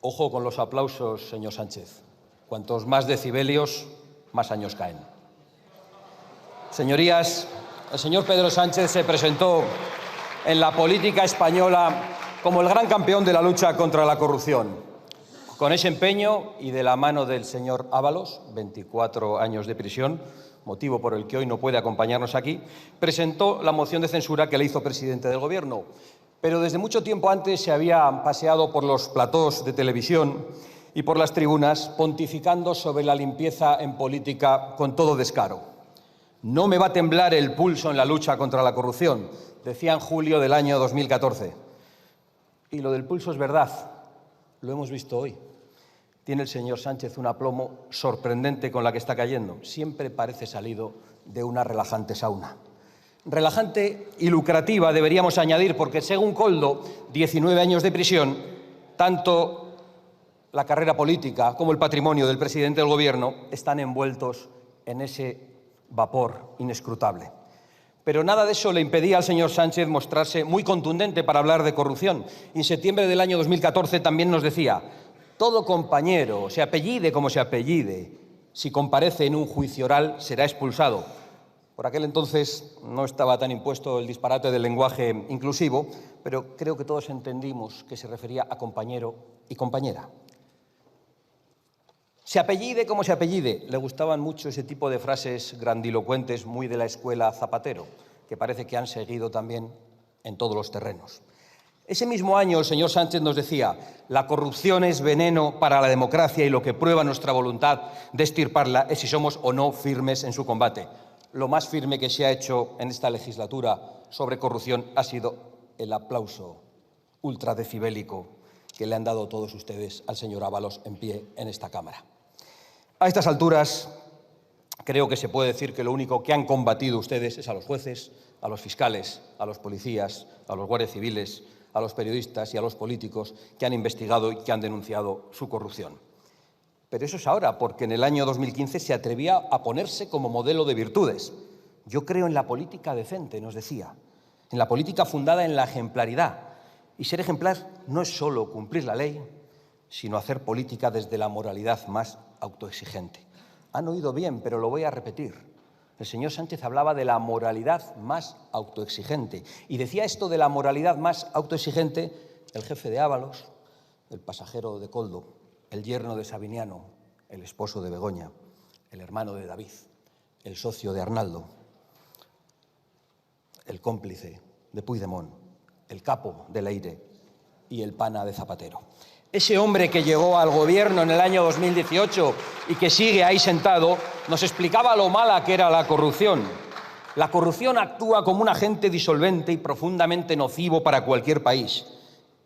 Ojo con los aplausos, señor Sánchez. Cuantos más decibelios, más años caen. Señorías, el señor Pedro Sánchez se presentó en la política española como el gran campeón de la lucha contra la corrupción. Con ese empeño y de la mano del señor Ábalos, 24 años de prisión, motivo por el que hoy no puede acompañarnos aquí, presentó la moción de censura que le hizo presidente del Gobierno. Pero desde mucho tiempo antes se había paseado por los platós de televisión y por las tribunas pontificando sobre la limpieza en política con todo descaro. No me va a temblar el pulso en la lucha contra la corrupción, decía en julio del año 2014. Y lo del pulso es verdad, lo hemos visto hoy. Tiene el señor Sánchez un aplomo sorprendente con la que está cayendo. Siempre parece salido de una relajante sauna. Relajante y lucrativa deberíamos añadir, porque según Koldo, 19 años de prisión, tanto la carrera política como el patrimonio del presidente del Gobierno están envueltos en ese vapor inescrutable. Pero nada de eso le impedía al señor Sánchez mostrarse muy contundente para hablar de corrupción. Y en septiembre del año 2014 también nos decía: todo compañero, se apellide como se apellide, si comparece en un juicio oral será expulsado. Por aquel entonces no estaba tan impuesto el disparate del lenguaje inclusivo, pero creo que todos entendimos que se refería a compañero y compañera. Se apellide como se apellide. Le gustaban mucho ese tipo de frases grandilocuentes, muy de la escuela Zapatero, que parece que han seguido también en todos los terrenos. Ese mismo año el señor Sánchez nos decía: la corrupción es veneno para la democracia y lo que prueba nuestra voluntad de extirparla es si somos o no firmes en su combate. Lo más firme que se ha hecho en esta legislatura sobre corrupción ha sido el aplauso ultradecibélico que le han dado todos ustedes al señor Ábalos en pie en esta Cámara. A estas alturas, creo que se puede decir que lo único que han combatido ustedes es a los jueces, a los fiscales, a los policías, a los guardias civiles, a los periodistas y a los políticos que han investigado y que han denunciado su corrupción. Pero eso es ahora, porque en el año 2015 se atrevía a ponerse como modelo de virtudes. Yo creo en la política decente, nos decía, en la política fundada en la ejemplaridad. Y ser ejemplar no es solo cumplir la ley, sino hacer política desde la moralidad más autoexigente. Han oído bien, pero lo voy a repetir. El señor Sánchez hablaba de la moralidad más autoexigente. Y decía esto de la moralidad más autoexigente el jefe de Ábalos, el pasajero de Koldo, el yerno de Sabiniano, el esposo de Begoña, el hermano de David, el socio de Arnaldo, el cómplice de Puigdemont, el capo de Leire y el pana de Zapatero. Ese hombre que llegó al Gobierno en el año 2018 y que sigue ahí sentado, nos explicaba lo mala que era la corrupción. La corrupción actúa como un agente disolvente y profundamente nocivo para cualquier país.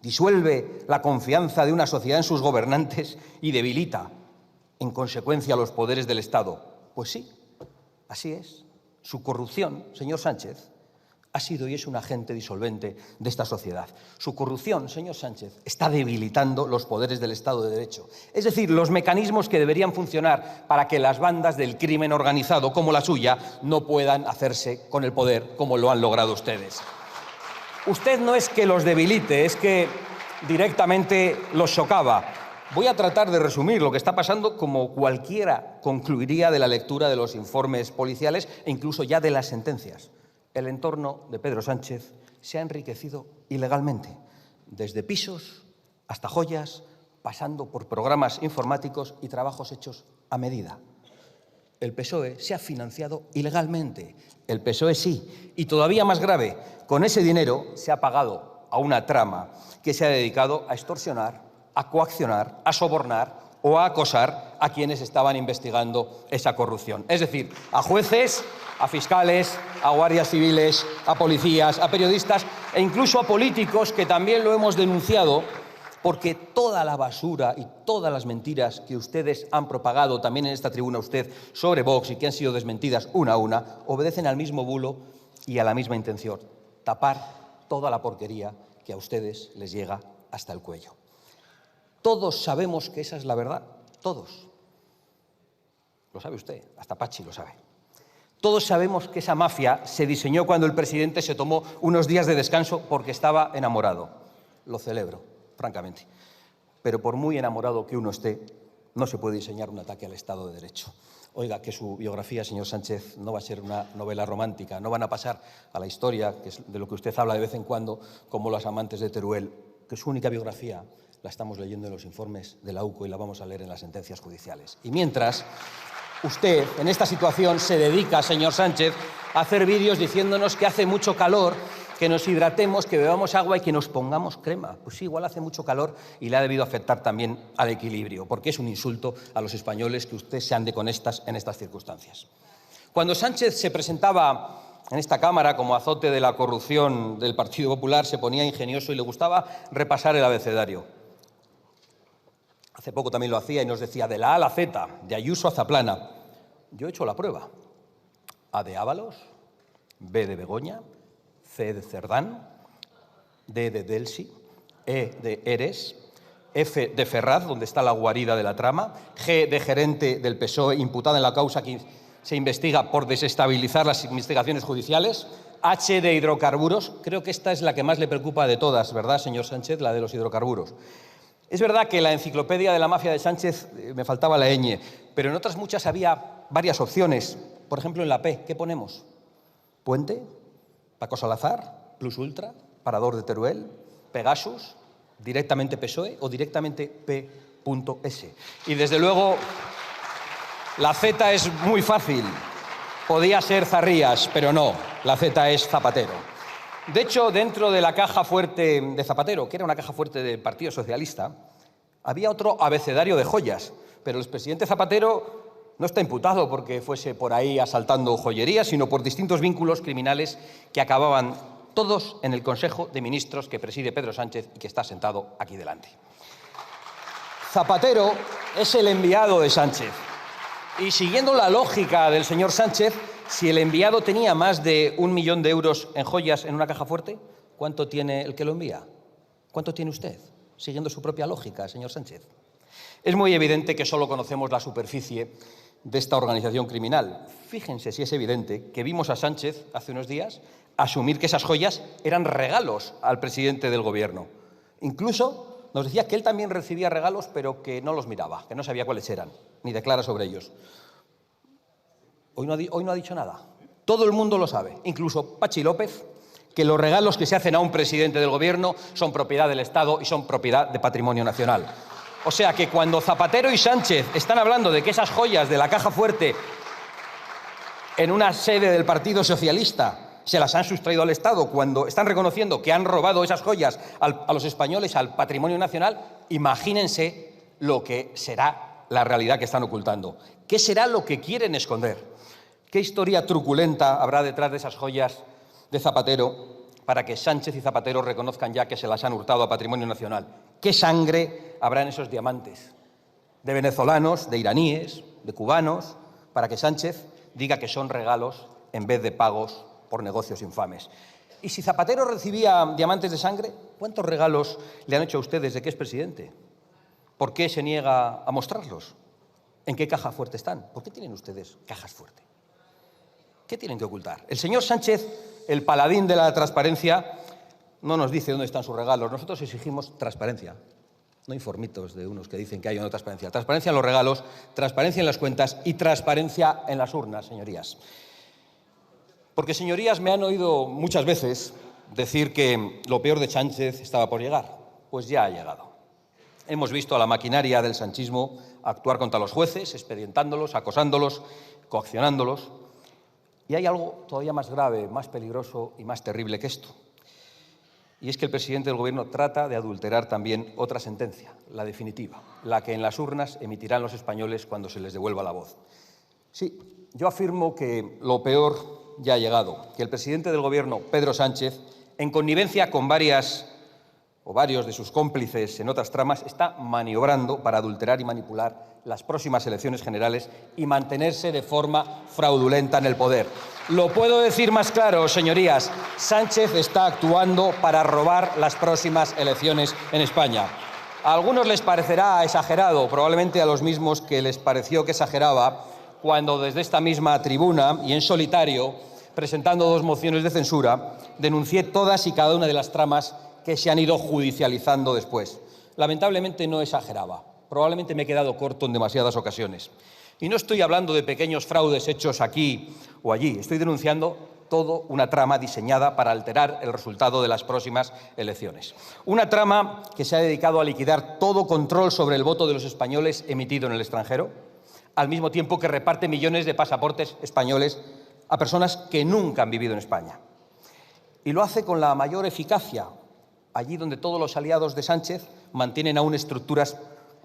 Disuelve la confianza de una sociedad en sus gobernantes y debilita, en consecuencia, los poderes del Estado. Pues sí, así es. Su corrupción, señor Sánchez, ha sido y es un agente disolvente de esta sociedad. Su corrupción, señor Sánchez, está debilitando los poderes del Estado de Derecho. Es decir, los mecanismos que deberían funcionar para que las bandas del crimen organizado, como la suya, no puedan hacerse con el poder como lo han logrado ustedes. Usted no es que los debilite, es que directamente los socava. Voy a tratar de resumir lo que está pasando como cualquiera concluiría de la lectura de los informes policiales e incluso ya de las sentencias. El entorno de Pedro Sánchez se ha enriquecido ilegalmente, desde pisos hasta joyas, pasando por programas informáticos y trabajos hechos a medida. El PSOE se ha financiado ilegalmente. El PSOE sí. Y todavía más grave, con ese dinero se ha pagado a una trama que se ha dedicado a extorsionar, a coaccionar, a sobornar o a acosar a quienes estaban investigando esa corrupción. Es decir, a jueces, a fiscales, a guardias civiles, a policías, a periodistas e incluso a políticos, que también lo hemos denunciado, porque toda la basura y todas las mentiras que ustedes han propagado también en esta tribuna usted sobre Vox y que han sido desmentidas una a una, obedecen al mismo bulo y a la misma intención: tapar toda la porquería que a ustedes les llega hasta el cuello. Todos sabemos que esa es la verdad, todos. Lo sabe usted, hasta Pachi lo sabe. Todos sabemos que esa mafia se diseñó cuando el presidente se tomó unos días de descanso porque estaba enamorado. Lo celebro, francamente. pero por muy enamorado que uno esté, no se puede diseñar un ataque al Estado de Derecho. Oiga, que su biografía, señor Sánchez, no va a ser una novela romántica, no van a pasar a la historia, que es de lo que usted habla de vez en cuando, como los amantes de Teruel, que su única biografía la estamos leyendo en los informes de la UCO y la vamos a leer en las sentencias judiciales. Y mientras, usted, en esta situación, se dedica, señor Sánchez, a hacer vídeos diciéndonos que hace mucho calor, que nos hidratemos, que bebamos agua y que nos pongamos crema. Pues sí, igual hace mucho calor y le ha debido afectar también al equilibrio, porque es un insulto a los españoles que usted se ande con en estas circunstancias. Cuando Sánchez se presentaba en esta Cámara como azote de la corrupción del Partido Popular, se ponía ingenioso y le gustaba repasar el abecedario. Hace poco también lo hacía y nos decía de la A a la Z, de Ayuso a Zaplana. Yo he hecho la prueba. A de Ábalos, B de Begoña, C de Cerdán, D de Delsi, E de Eres, F de Ferraz, donde está la guarida de la trama, G de gerente del PSOE, imputada en la causa que se investiga por desestabilizar las investigaciones judiciales, H de hidrocarburos. Creo que esta es la que más le preocupa de todas, ¿verdad, señor Sánchez? La de los hidrocarburos. Es verdad que en la enciclopedia de la mafia de Sánchez me faltaba la ñ, pero en otras muchas había varias opciones. Por ejemplo, en la P, ¿qué ponemos? Puente, Paco Salazar, Plus Ultra, Parador de Teruel, Pegasus, directamente PSOE o directamente P.S. Y desde luego la Z es muy fácil. Podía ser Zarrías, pero no, la Z es Zapatero. De hecho, dentro de la caja fuerte de Zapatero, que era una caja fuerte del Partido Socialista, había otro abecedario de joyas, pero el expresidente Zapatero no está imputado porque fuese por ahí asaltando joyerías, sino por distintos vínculos criminales que acababan todos en el Consejo de Ministros que preside Pedro Sánchez y que está sentado aquí delante. Zapatero es el enviado de Sánchez. Y siguiendo la lógica del señor Sánchez, si el enviado tenía más de 1 millón de euros en joyas en una caja fuerte, ¿cuánto tiene el que lo envía? ¿Cuánto tiene usted? Siguiendo su propia lógica, señor Sánchez. Es muy evidente que solo conocemos la superficie de esta organización criminal. Fíjense si es evidente que vimos a Sánchez hace unos días asumir que esas joyas eran regalos al presidente del Gobierno. Incluso nos decía que él también recibía regalos, pero que no los miraba, que no sabía cuáles eran, ni declara sobre ellos. Hoy no ha dicho nada. Todo el mundo lo sabe, incluso Pachi López, que los regalos que se hacen a un presidente del Gobierno son propiedad del Estado y son propiedad de patrimonio nacional. O sea que cuando Zapatero y Sánchez están hablando de que esas joyas de la caja fuerte en una sede del Partido Socialista se las han sustraído al Estado, cuando están reconociendo que han robado esas joyas a los españoles, al patrimonio nacional, imagínense lo que será la realidad que están ocultando. ¿Qué será lo que quieren esconder? ¿Qué historia truculenta habrá detrás de esas joyas de Zapatero para que Sánchez y Zapatero reconozcan ya que se las han hurtado a patrimonio nacional? ¿Qué sangre habrá en esos diamantes? De venezolanos, de iraníes, de cubanos, para que Sánchez diga que son regalos en vez de pagos por negocios infames. Y si Zapatero recibía diamantes de sangre, ¿cuántos regalos le han hecho a usted desde que es presidente? ¿Por qué se niega a mostrarlos? ¿En qué caja fuerte están? ¿Por qué tienen ustedes cajas fuertes? ¿Qué tienen que ocultar? El señor Sánchez, el paladín de la transparencia, no nos dice dónde están sus regalos. Nosotros exigimos transparencia, no informitos de unos que dicen que hay o no transparencia. Transparencia en los regalos, transparencia en las cuentas y transparencia en las urnas, señorías. Porque, señorías, me han oído muchas veces decir que lo peor de Sánchez estaba por llegar. Pues ya ha llegado. Hemos visto a la maquinaria del sanchismo actuar contra los jueces, expedientándolos, acosándolos, coaccionándolos. Y hay algo todavía más grave, más peligroso y más terrible que esto. Y es que el presidente del Gobierno trata de adulterar también otra sentencia, la definitiva, la que en las urnas emitirán los españoles cuando se les devuelva la voz. Sí, yo afirmo que lo peor ya ha llegado, que el presidente del Gobierno, Pedro Sánchez, en connivencia con varios de sus cómplices en otras tramas, está maniobrando para adulterar y manipular las próximas elecciones generales y mantenerse de forma fraudulenta en el poder. Lo puedo decir más claro, señorías, Sánchez está actuando para robar las próximas elecciones en España. A algunos les parecerá exagerado, probablemente a los mismos que les pareció que exageraba cuando desde esta misma tribuna y en solitario, presentando 2 mociones de censura, denuncié todas y cada una de las tramas que se han ido judicializando después. lamentablemente no exageraba. Probablemente me he quedado corto en demasiadas ocasiones. Y no estoy hablando de pequeños fraudes hechos aquí o allí. Estoy denunciando toda una trama diseñada para alterar el resultado de las próximas elecciones. Una trama que se ha dedicado a liquidar todo control sobre el voto de los españoles emitido en el extranjero, al mismo tiempo que reparte millones de pasaportes españoles a personas que nunca han vivido en España. Y lo hace con la mayor eficacia, allí donde todos los aliados de Sánchez mantienen aún estructuras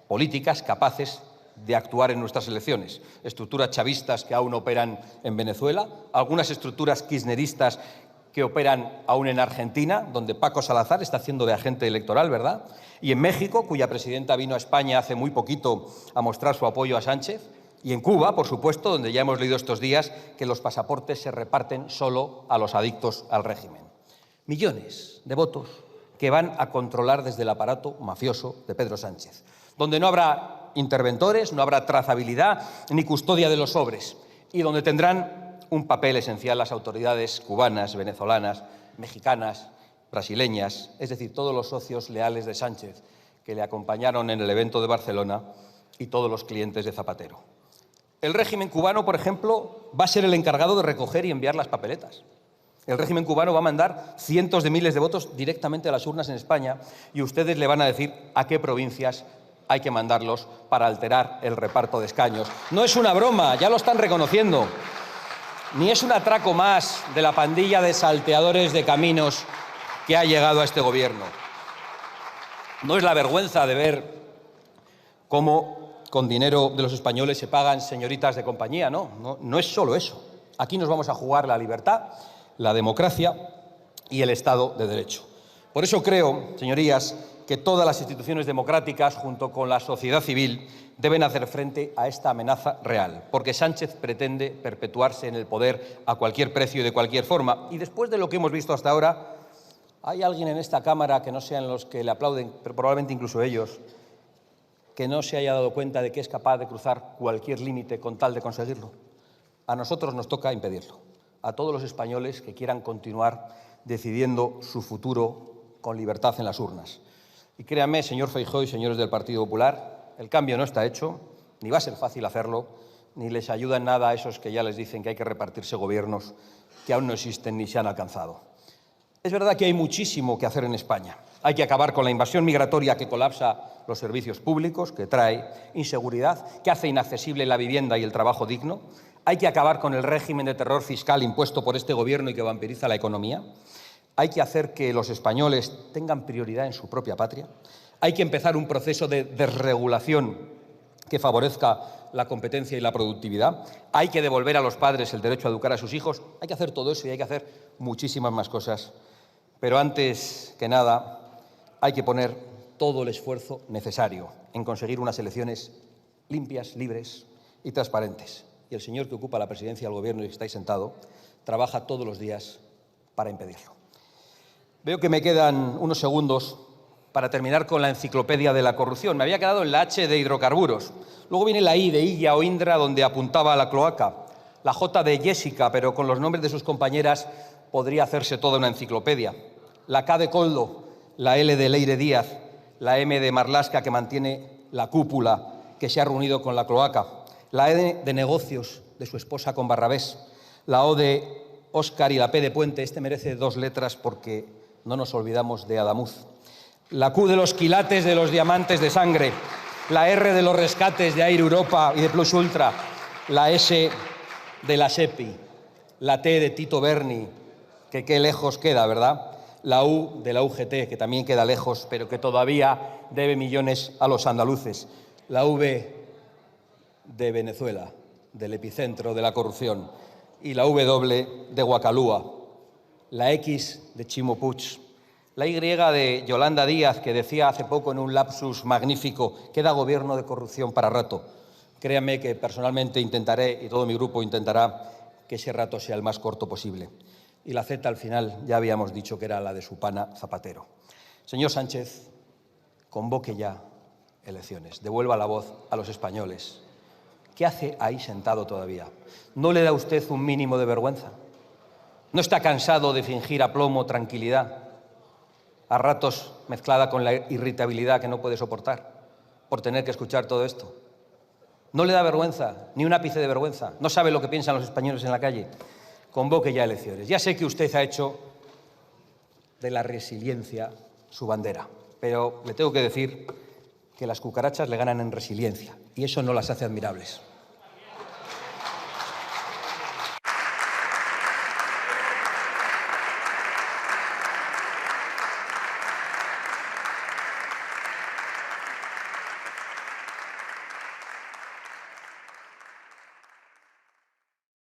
políticas capaces de actuar en nuestras elecciones. Estructuras chavistas que aún operan en Venezuela, algunas estructuras kirchneristas que operan aún en Argentina, donde Paco Salazar está haciendo de agente electoral, ¿verdad? Y en México, cuya presidenta vino a España hace muy poquito a mostrar su apoyo a Sánchez. Y en Cuba, por supuesto, donde ya hemos leído estos días que los pasaportes se reparten solo a los adictos al régimen. Millones de votos que van a controlar desde el aparato mafioso de Pedro Sánchez, donde no habrá interventores, no habrá trazabilidad ni custodia de los sobres, y donde tendrán un papel esencial las autoridades cubanas, venezolanas, mexicanas, brasileñas, es decir, todos los socios leales de Sánchez que le acompañaron en el evento de Barcelona y todos los clientes de Zapatero. El régimen cubano, por ejemplo, va a ser el encargado de recoger y enviar las papeletas. El régimen cubano va a mandar cientos de miles de votos directamente a las urnas en España y ustedes le van a decir a qué provincias hay que mandarlos para alterar el reparto de escaños. No es una broma, ya lo están reconociendo. Ni es un atraco más de la pandilla de salteadores de caminos que ha llegado a este gobierno. No es la vergüenza de ver cómo con dinero de los españoles se pagan señoritas de compañía, no es solo eso. Aquí nos vamos a jugar la libertad, la democracia y el Estado de Derecho. Por eso creo, señorías, que todas las instituciones democráticas, junto con la sociedad civil, deben hacer frente a esta amenaza real, porque Sánchez pretende perpetuarse en el poder a cualquier precio y de cualquier forma. Y después de lo que hemos visto hasta ahora, ¿hay alguien en esta Cámara que no sean los que le aplauden, pero probablemente incluso ellos, que no se haya dado cuenta de que es capaz de cruzar cualquier límite con tal de conseguirlo? A nosotros nos toca impedirlo. A todos los españoles que quieran continuar decidiendo su futuro con libertad en las urnas. Y créanme, señor Feijóo y señores del Partido Popular, el cambio no está hecho, ni va a ser fácil hacerlo, ni les ayuda en nada a esos que ya les dicen que hay que repartirse gobiernos que aún no existen ni se han alcanzado. Es verdad que hay muchísimo que hacer en España. Hay que acabar con la invasión migratoria que colapsa los servicios públicos, que trae inseguridad, que hace inaccesible la vivienda y el trabajo digno. Hay que acabar con el régimen de terror fiscal impuesto por este gobierno y que vampiriza la economía. Hay que hacer que los españoles tengan prioridad en su propia patria. Hay que empezar un proceso de desregulación que favorezca la competencia y la productividad. Hay que devolver a los padres el derecho a educar a sus hijos. Hay que hacer todo eso y hay que hacer muchísimas más cosas. Pero antes que nada, hay que poner todo el esfuerzo necesario en conseguir unas elecciones limpias, libres y transparentes. Y el señor que ocupa la presidencia del Gobierno y que está ahí sentado trabaja todos los días para impedirlo. Veo que me quedan unos segundos para terminar con la enciclopedia de la corrupción. Me había quedado en la H de hidrocarburos. Luego viene la I de Illa o Indra, donde apuntaba a la cloaca. La J de Jessica, pero con los nombres de sus compañeras podría hacerse toda una enciclopedia. La K de Coldo, la L de Leire Díaz, la M de Marlaska, que mantiene la cúpula que se ha reunido con la cloaca. La E de negocios de su esposa con Barrabés. La O de Óscar y la P de Puente. Este merece 2 letras porque no nos olvidamos de Adamuz. La Q de los quilates de los diamantes de sangre. La R de los rescates de Air Europa y de Plus Ultra. La S de la SEPI. La T de Tito Berni, que qué lejos queda, ¿verdad? La U de la UGT, que también queda lejos, pero que todavía debe millones a los andaluces. La V de Venezuela, del epicentro de la corrupción. Y la W de Guacalúa. La X de Chimo Puig, la Y de Yolanda Díaz, que decía hace poco en un lapsus magnífico, queda gobierno de corrupción para rato. Créanme que personalmente intentaré, y todo mi grupo intentará, que ese rato sea el más corto posible. Y la Z al final ya habíamos dicho que era la de su pana Zapatero. Señor Sánchez, convoque ya elecciones, devuelva la voz a los españoles. ¿Qué hace ahí sentado todavía? ¿No le da a usted un mínimo de vergüenza? ¿No está cansado de fingir aplomo, tranquilidad? a ratos mezclada con la irritabilidad que no puede soportar por tener que escuchar todo esto. No le da vergüenza, ni un ápice de vergüenza. No sabe lo que piensan los españoles en la calle. Convoque ya elecciones. Ya sé que usted ha hecho de la resiliencia su bandera, pero le tengo que decir que las cucarachas le ganan en resiliencia y eso no las hace admirables.